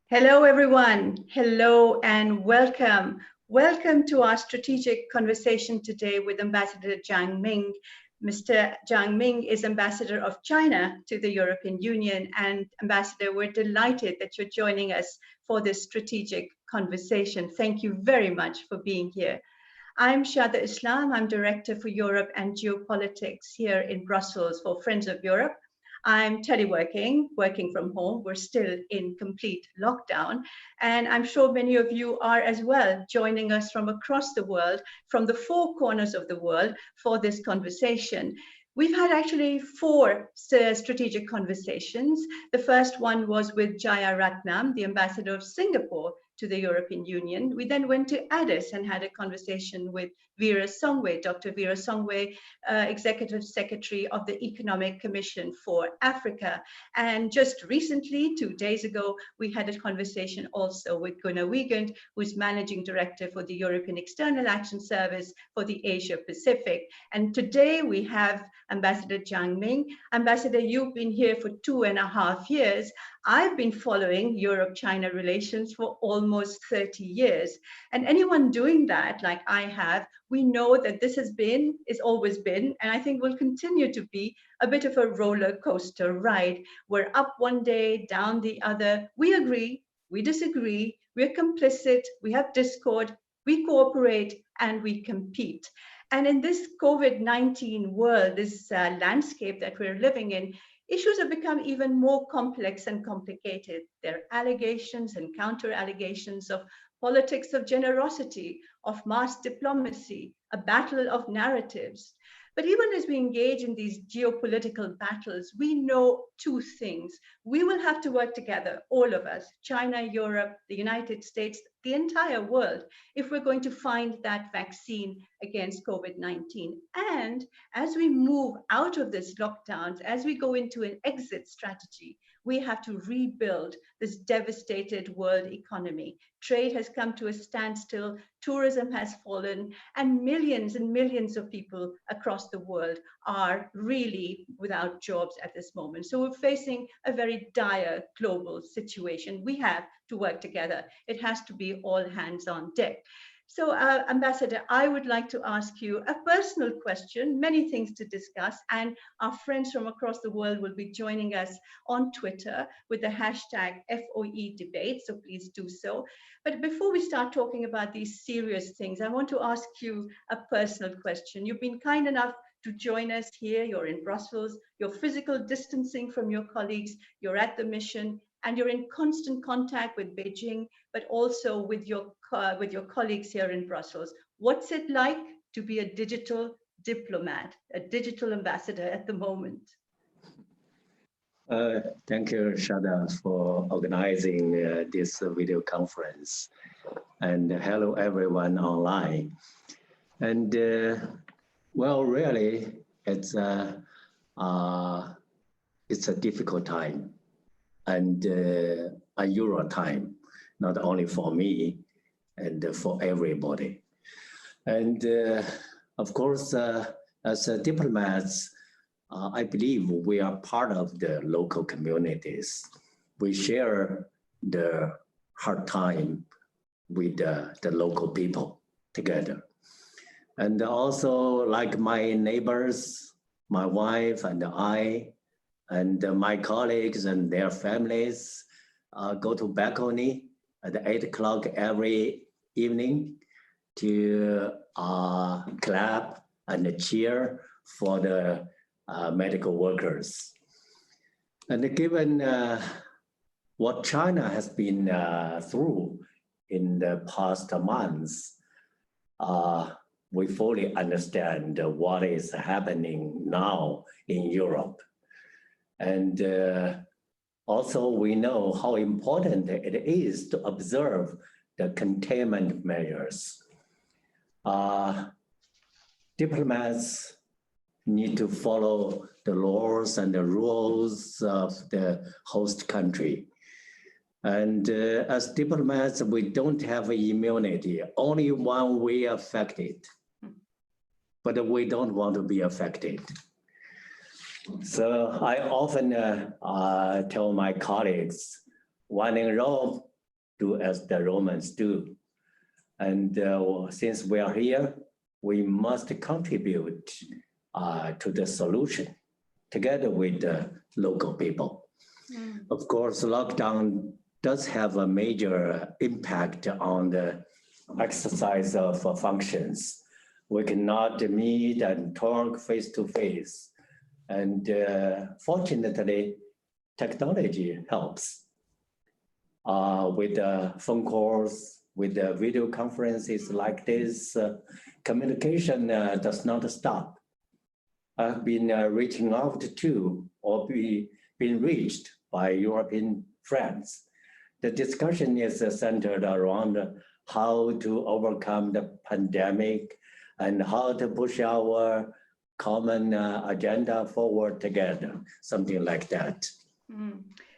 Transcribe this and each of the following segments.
Hello, everyone. Hello and welcome. Welcome to our strategic conversation today with Ambassador Zhang Ming. Mr. Zhang Ming is Ambassador of China to the European Union. And Ambassador, we're delighted that you're joining us for this strategic conversation. Thank you very much for being here. I'm Shada Islam. I'm Director for Europe and Geopolitics here in Brussels for Friends of Europe. I'm teleworking, working from home. We're still in complete lockdown. And I'm sure many of you are as well, joining us from across the world, from the four corners of the world for this conversation. We've had actually four strategic conversations. The first one was with Jaya Ratnam, the ambassador of Singapore to the European Union. We then went to Addis and had a conversation with Vera Songwe, Dr. Vera Songwe, Executive Secretary of the Economic Commission for Africa. And just recently, 2 days ago, we had a conversation also with Gunnar Wiegand, who's Managing Director for the European External Action Service for the Asia Pacific. And today we have Ambassador Zhang Ming. Ambassador, you've been here for 2.5 years. I've been following Europe-China relations for almost 30 years. And anyone doing that, like I have, we know that this is always been, and I think will continue to be, a bit of a roller coaster ride. We're up one day, down the other. We agree, we disagree, we're complicit, we have discord, we cooperate, and we compete. And in this COVID-19 world, this landscape that we're living in, issues have become even more complex and complicated. There are allegations and counter-allegations of politics of generosity, of mass diplomacy, a battle of narratives. But even as we engage in these geopolitical battles, we know two things. We will have to work together, all of us, China, Europe, the United States, the entire world, if we're going to find that vaccine against COVID-19. And as we move out of this lockdowns, as we go into an exit strategy, we have to rebuild this devastated world economy. Trade has come to a standstill, tourism has fallen, and millions of people across the world are really without jobs at this moment. So we're facing a very dire global situation. We have to work together. It has to be all hands on deck. So, Ambassador, I would like to ask you a personal question, many things to discuss, and our friends from across the world will be joining us on Twitter with the hashtag #FOEdebate, so please do so. But before we start talking about these serious things, I want to ask you a personal question. You've been kind enough to join us here. You're in Brussels, you're physical distancing from your colleagues, you're at the mission, and you're in constant contact with Beijing, but also with your colleagues here in Brussels. What's it like to be a digital diplomat, a digital ambassador at the moment? Thank you, Shada, for organizing this video conference. And hello, everyone online. And well, really, it's a difficult time and a Euro time, not only for me and for everybody. And of course, as diplomats, I believe we are part of the local communities. We share the hard time with the local people together. And also, like my neighbors, my wife and I, and my colleagues and their families go to balcony at 8 o'clock every evening to clap and cheer for the medical workers. And given what China has been through in the past months, we fully understand what is happening now in Europe. And also we know how important it is to observe the containment measures. Diplomats need to follow the laws and the rules of the host country. And as diplomats, we don't have immunity, only one way affected, but we don't want to be affected. So I often tell my colleagues, when in Rome, do as the Romans do. And since we are here, we must contribute to the solution together with the local people. Of course, lockdown does have a major impact on the exercise of functions. We cannot meet and talk face to face. And fortunately, technology helps with phone calls, with video conferences like this. Communication does not stop. I've been reaching out to or being reached by European friends. The discussion is centered around how to overcome the pandemic and how to push our common agenda forward together, something like that.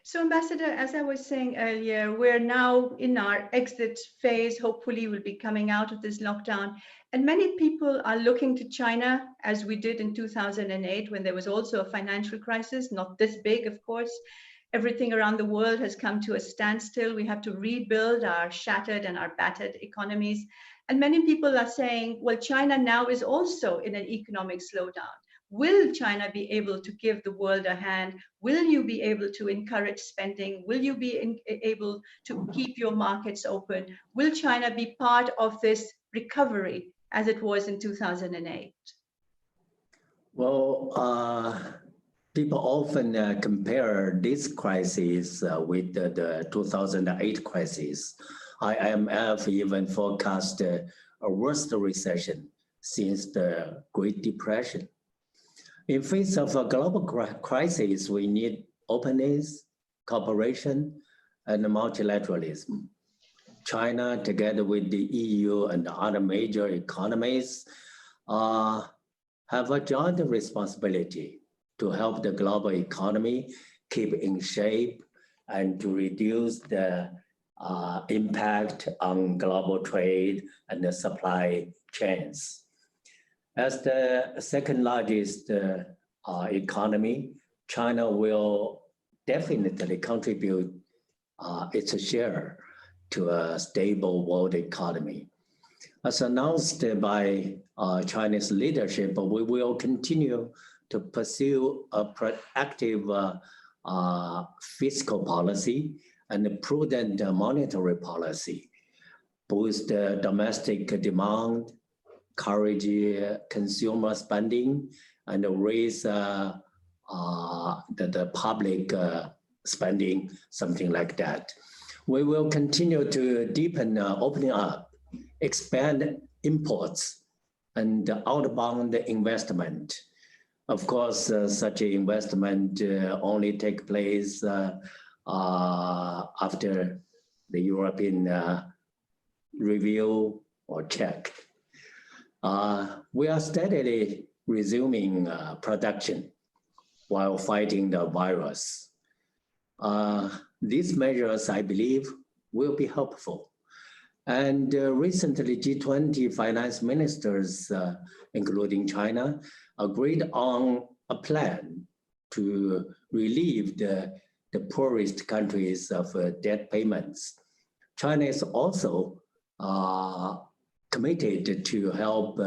So Ambassador, as I was saying earlier, we're now in our exit phase. Hopefully we'll be coming out of this lockdown. And many people are looking to China, as we did in 2008, when there was also a financial crisis, not this big, of course. Everything around the world has come to a standstill. We have to rebuild our shattered and our battered economies. And many people are saying, well, China now is also in an economic slowdown. Will China be able to give the world a hand? Will you be able to encourage spending? Will you be able to keep your markets open? Will China be part of this recovery as it was in 2008? Well, people often compare this crisis with the 2008 crisis. IMF even forecast a worst recession since the Great Depression. In face of a global crisis, we need openness, cooperation, and multilateralism. China, together with the EU and other major economies, have a joint responsibility to help the global economy keep in shape and to reduce the impact on global trade and the supply chains. As the second largest economy, China will definitely contribute its share to a stable world economy. As announced by Chinese leadership, we will continue to pursue a proactive fiscal policy and a prudent monetary policy, boost domestic demand, encourage consumer spending, and raise the public spending, something like that. We will continue to deepen opening up, expand imports, and outbound investment. Of course, such investment only take place after the European review or check. We are steadily resuming production while fighting the virus. These measures, I believe, will be helpful. And recently, G20 finance ministers, including China, agreed on a plan to relieve the poorest countries of debt payments. China is also committed to help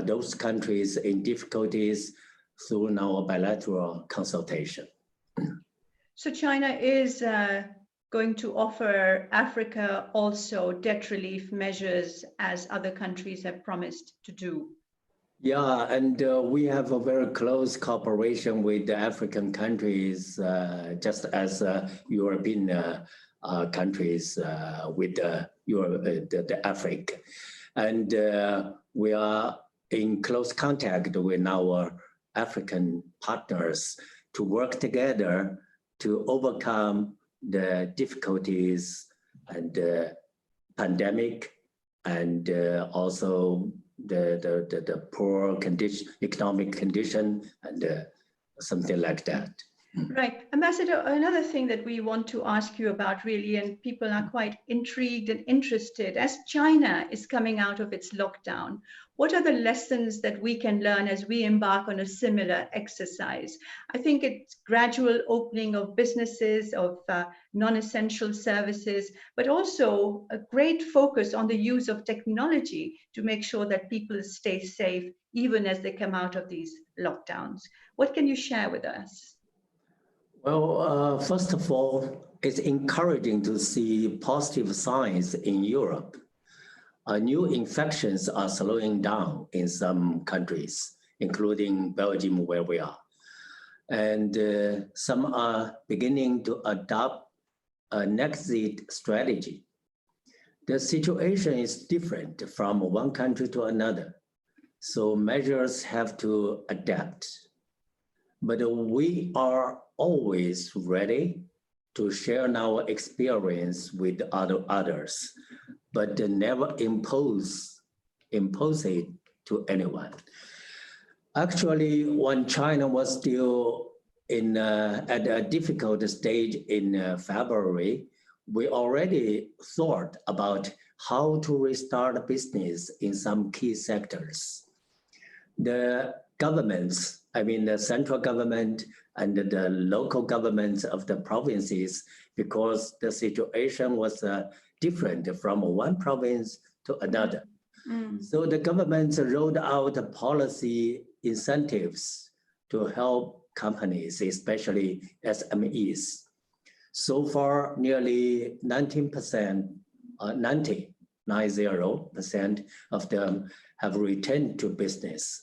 those countries in difficulties through our bilateral consultation. So China is going to offer Africa also debt relief measures as other countries have promised to do. Yeah, and we have a very close cooperation with the African countries, just as European countries with the Africa. And we are in close contact with our African partners to work together to overcome the difficulties and the pandemic and also the poor condition, economic condition, and something like that. Right. Ambassador, another thing that we want to ask you about really, and people are quite intrigued and interested, as China is coming out of its lockdown, What are the lessons that we can learn as we embark on a similar exercise? I think it's gradual opening of businesses, of non-essential services, but also a great focus on the use of technology to make sure that people stay safe even as they come out of these lockdowns. What can you share with us? Well, first of all, it's encouraging to see positive signs in Europe. New infections are slowing down in some countries, including Belgium, where we are. And some are beginning to adopt an exit strategy. The situation is different from one country to another, so measures have to adapt. But we are always ready to share our experience with others, but never impose it to anyone. Actually, when China was still at a difficult stage in February, we already thought about how to restart a business in some key sectors. The governments, I mean the central government and the local governments of the provinces, because the situation was different from one province to another. So the government rolled out policy incentives to help companies, especially SMEs. So far, nearly 90% of them have returned to business.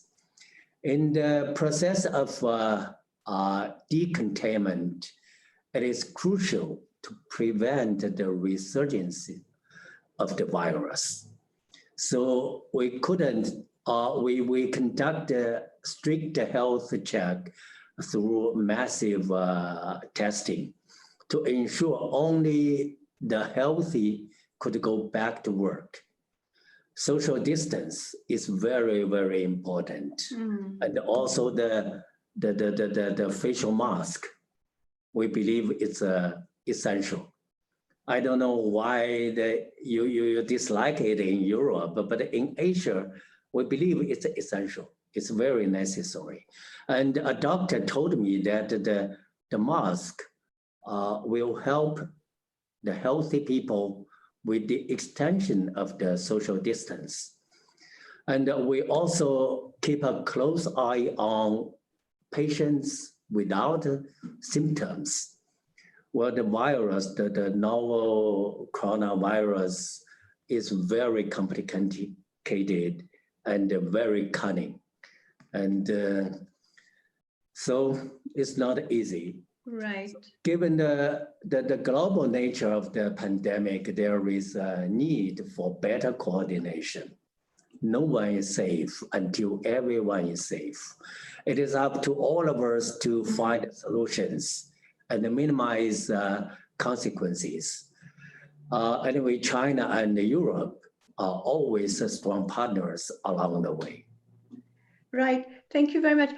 In the process of decontainment, it is crucial to prevent the resurgence of the virus. So we conduct a strict health check through massive testing to ensure only the healthy could go back to work. Social distance is very, very important. And also the facial mask, we believe it's essential. I don't know why you dislike it in Europe, but in Asia, we believe it's essential. It's very necessary. And a doctor told me that the mask will help the healthy people with the extension of the social distance. And we also keep a close eye on patients without symptoms. Well, the virus, the novel coronavirus is very complicated and very cunning. And so it's not easy. Right. So given the global nature of the pandemic, there is a need for better coordination. No one is safe until everyone is safe. It is up to all of us to find solutions and minimize consequences. Anyway, China and Europe are always strong partners along the way. Right, thank you very much.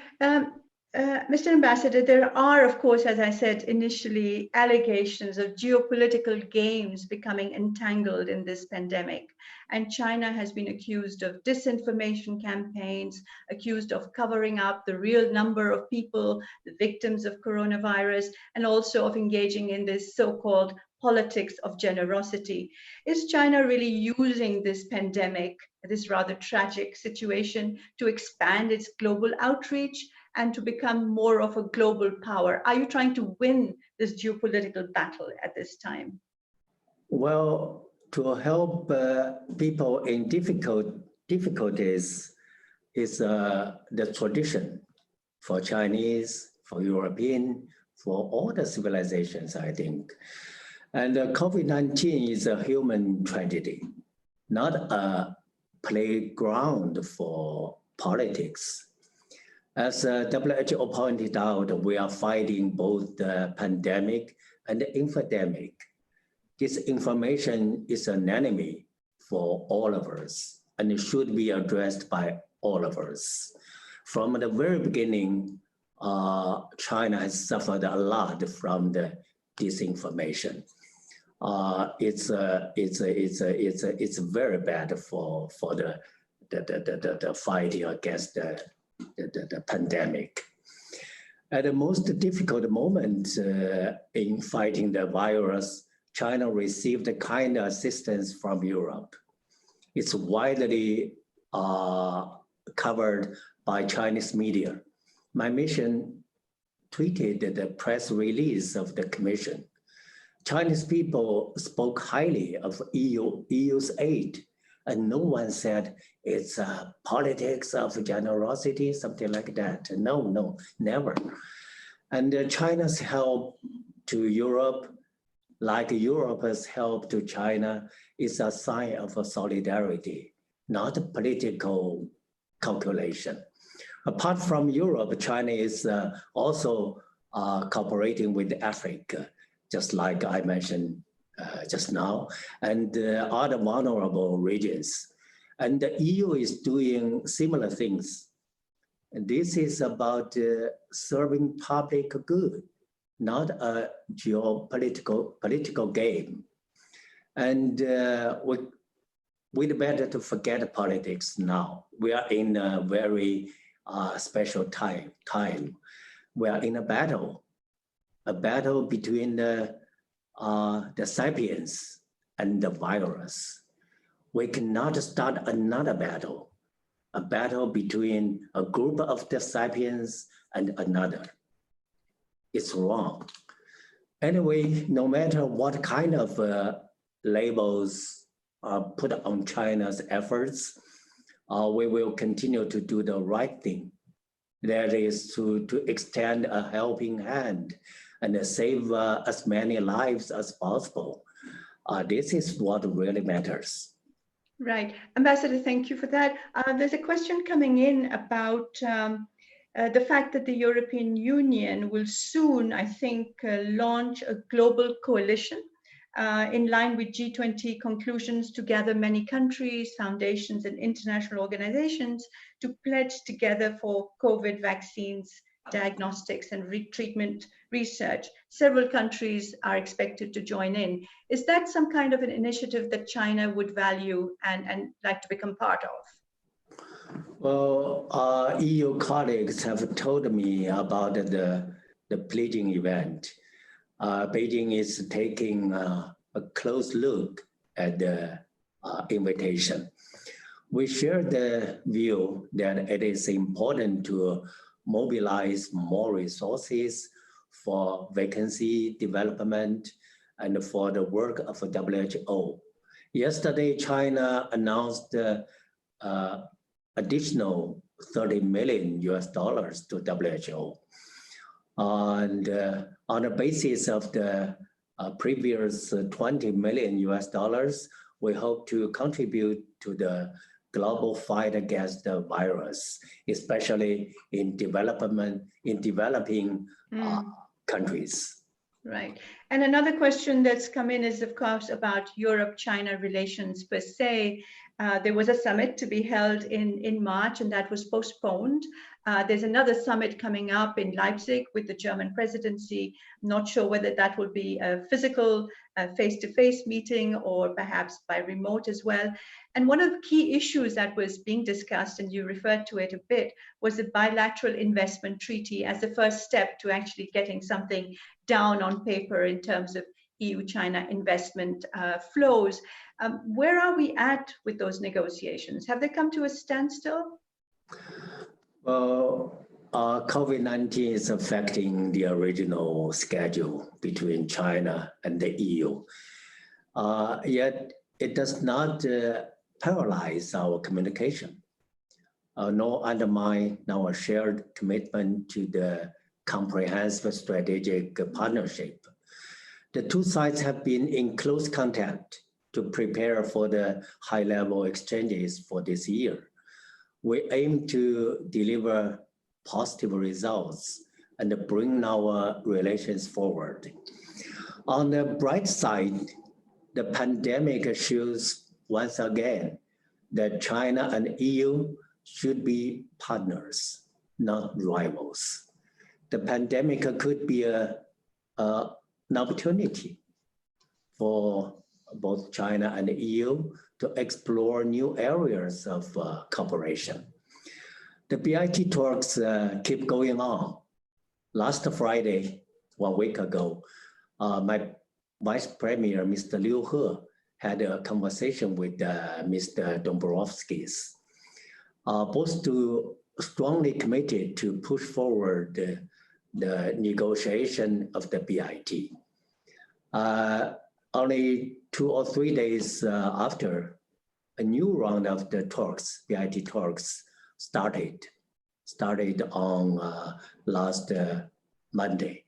Mr. Ambassador, there are, of course, as I said initially, allegations of geopolitical games becoming entangled in this pandemic. And China has been accused of disinformation campaigns, accused of covering up the real number of people, the victims of coronavirus, and also of engaging in this so-called politics of generosity. Is China really using this pandemic, this rather tragic situation, to expand its global outreach and to become more of a global power? Are you trying to win this geopolitical battle at this time? Well, to help people in difficulties is the tradition for Chinese, for European, for all the civilizations, I think. And COVID-19 is a human tragedy, not a playground for politics. As WHO pointed out, we are fighting both the pandemic and the infodemic. Disinformation is an enemy for all of us and it should be addressed by all of us. From the very beginning, China has suffered a lot from the disinformation. It's very bad for the the fighting against the pandemic. At the most difficult moment in fighting the virus, China received the kind of assistance from Europe. It's widely covered by Chinese media. My mission tweeted the press release of the commission. Chinese people spoke highly of EU's aid, and no one said it's politics of generosity, something like that. No, never. And China's help to Europe, like Europe's help to China, is a sign of solidarity, not a political calculation. Apart from Europe, China is also cooperating with Africa, just like I mentioned just now, and other vulnerable regions. And the EU is doing similar things. And this is about serving public good, not a political game. And we'd better to forget politics now. We are in a very special time. We are in a battle between the sapiens and the virus. We cannot start another battle, a battle between a group of the sapiens and another. It's wrong. Anyway, no matter what kind of labels are put on China's efforts, we will continue to do the right thing. That is to extend a helping hand and save as many lives as possible. This is what really matters. Right. Ambassador, thank you for that. There's a question coming in about the fact that the European Union will soon, I think, launch a global coalition in line with G20 conclusions to gather many countries, foundations, and international organizations to pledge together for COVID vaccines, diagnostics, and treatment research. Several countries are expected to join in. Is that some kind of an initiative that China would value and like to become part of? Well, EU colleagues have told me about the pledging event. Beijing is taking a close look at the invitation. We share the view that it is important to mobilize more resources for vacancy development and for the work of WHO. Yesterday, China announced additional $30 million to WHO. And on the basis of the previous $20 million, we hope to contribute to the global fight against the virus, especially in developing countries. Right. And another question that's come in is, of course, about Europe-China relations per se. There was a summit to be held in March, and that was postponed. There's another summit coming up in Leipzig with the German presidency. Not sure whether that will be a physical face-to-face meeting or perhaps by remote as well. And one of the key issues that was being discussed, and you referred to it a bit, was the bilateral investment treaty as the first step to actually getting something down on paper in terms of EU-China investment flows. Where are we at with those negotiations? Have they come to a standstill? Well, COVID-19 is affecting the original schedule between China and the EU. Yet it does not paralyze our communication, nor undermine our shared commitment to the comprehensive strategic partnership. The two sides have been in close contact to prepare for the high-level exchanges for this year. We aim to deliver positive results and bring our relations forward. On the bright side, the pandemic shows once again that China and EU should be partners, not rivals. The pandemic could be an opportunity for both China and EU to explore new areas of cooperation. The BIT talks keep going on. Last Friday, 1 week ago, my Vice Premier, Mr. Liu He, had a conversation with Mr. Dombrovskis, both two strongly committed to push forward the negotiation of the BIT. Only 2 or 3 days after, a new round of the talks, BIT talks, started on last Monday,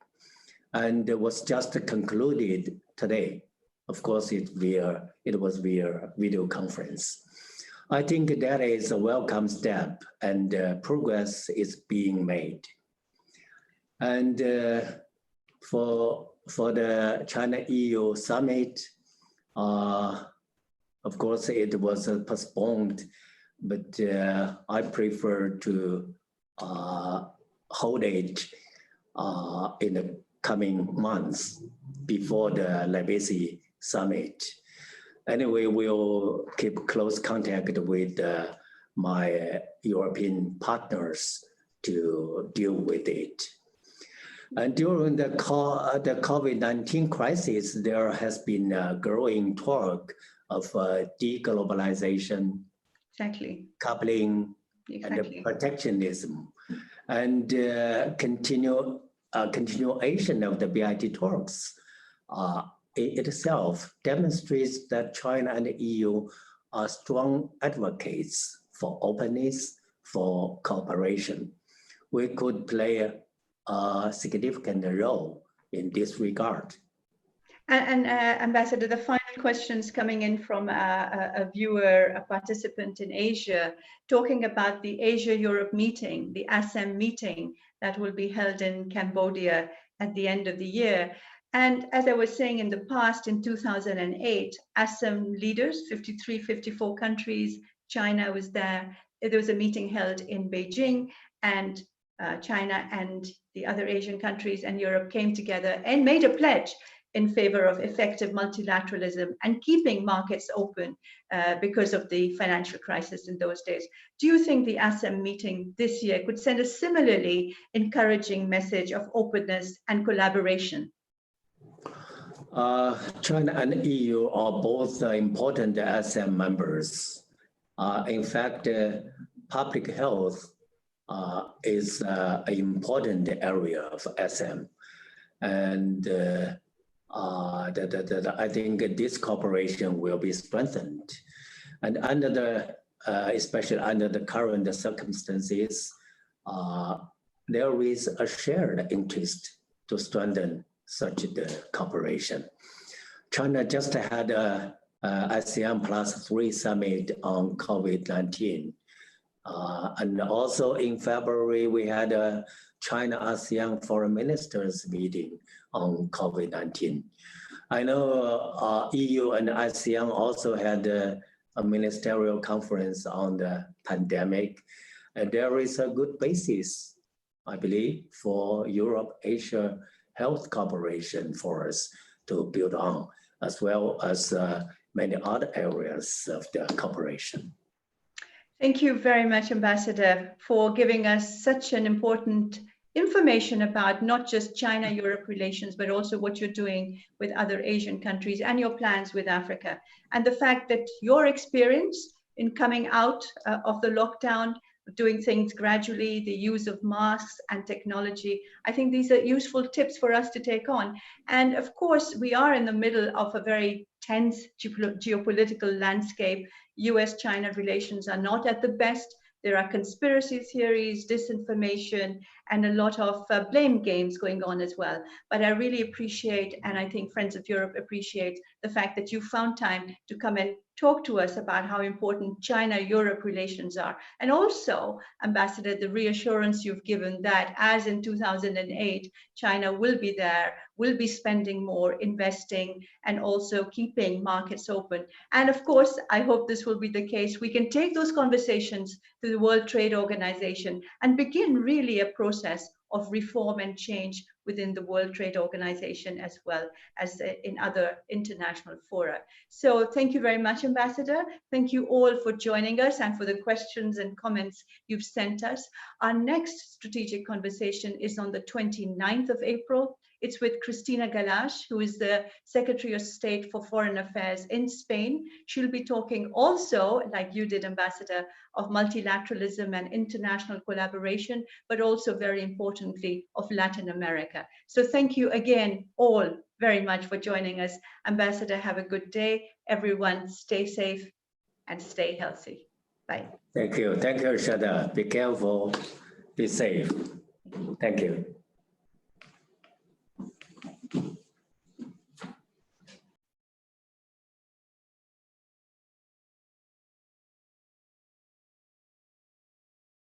and it was just concluded today. Of course, it was via video conference. I think that is a welcome step, and progress is being made. And for the China-EU summit, of course, it was postponed, but I prefer to hold it in the coming months before the Leipzig summit. Anyway, we'll keep close contact with my European partners to deal with it. And during the COVID-19 crisis, there has been a growing talk of deglobalization, exactly, coupling, exactly, and protectionism, and continuation of the BIT talks itself demonstrates that China and the EU are strong advocates for openness, for cooperation. We could play a significant role in this regard. And Ambassador, the final questions coming in from a viewer, a participant in Asia, talking about the Asia-Europe meeting, the ASEM meeting that will be held in Cambodia at the end of the year. And as I was saying in the past, in 2008, ASEM leaders, 53, 54 countries, China was there. There was a meeting held in Beijing, and China and the other Asian countries and Europe came together and made a pledge in favor of effective multilateralism and keeping markets open because of the financial crisis in those days. Do you think the ASEM meeting this year could send a similarly encouraging message of openness and collaboration? China and EU are both important ASEM members. In fact, public health is an important area of ASEM. And I think this cooperation will be strengthened. And under the, especially under the current circumstances, there is a shared interest to strengthen such the cooperation. China just had a ASEAN +3 summit on COVID-19. And also in February, we had a China-ASEAN foreign ministers meeting on COVID-19. I know EU and ASEAN also had a ministerial conference on the pandemic. And there is a good basis, I believe, for Europe-Asia health cooperation for us to build on, as well as many other areas of the cooperation. Thank you very much, Ambassador, for giving us such an important information about not just China-Europe relations, but also what you're doing with other Asian countries and your plans with Africa. And the fact that your experience in coming out of the lockdown, doing things gradually, the use of masks and technology, I think these are useful tips for us to take on. And of course, we are in the middle of a very tense geopolitical landscape. US-China relations are not at the best. There are conspiracy theories, disinformation, and a lot of blame games going on as well. But I really appreciate, and I think Friends of Europe appreciate, the fact that you found time to come and talk to us about how important China-Europe relations are. And also, Ambassador, the reassurance you've given that as in 2008, China will be there, will be spending more, investing, and also keeping markets open. And of course, I hope this will be the case. We can take those conversations to the World Trade Organization and begin really a process of reform and change within the World Trade Organization as well as in other international fora. So thank you very much, Ambassador. Thank you all for joining us and for the questions and comments you've sent us. Our next strategic conversation is on the 29th of April. It's with Cristina Galash, who is the Secretary of State for Foreign Affairs in Spain. She'll be talking also, like you did, Ambassador, of multilateralism and international collaboration, but also very importantly of Latin America. So thank you again all very much for joining us. Ambassador, have a good day. Everyone stay safe and stay healthy. Bye. Thank you. Thank you, Shada. Be careful. Be safe. Thank you.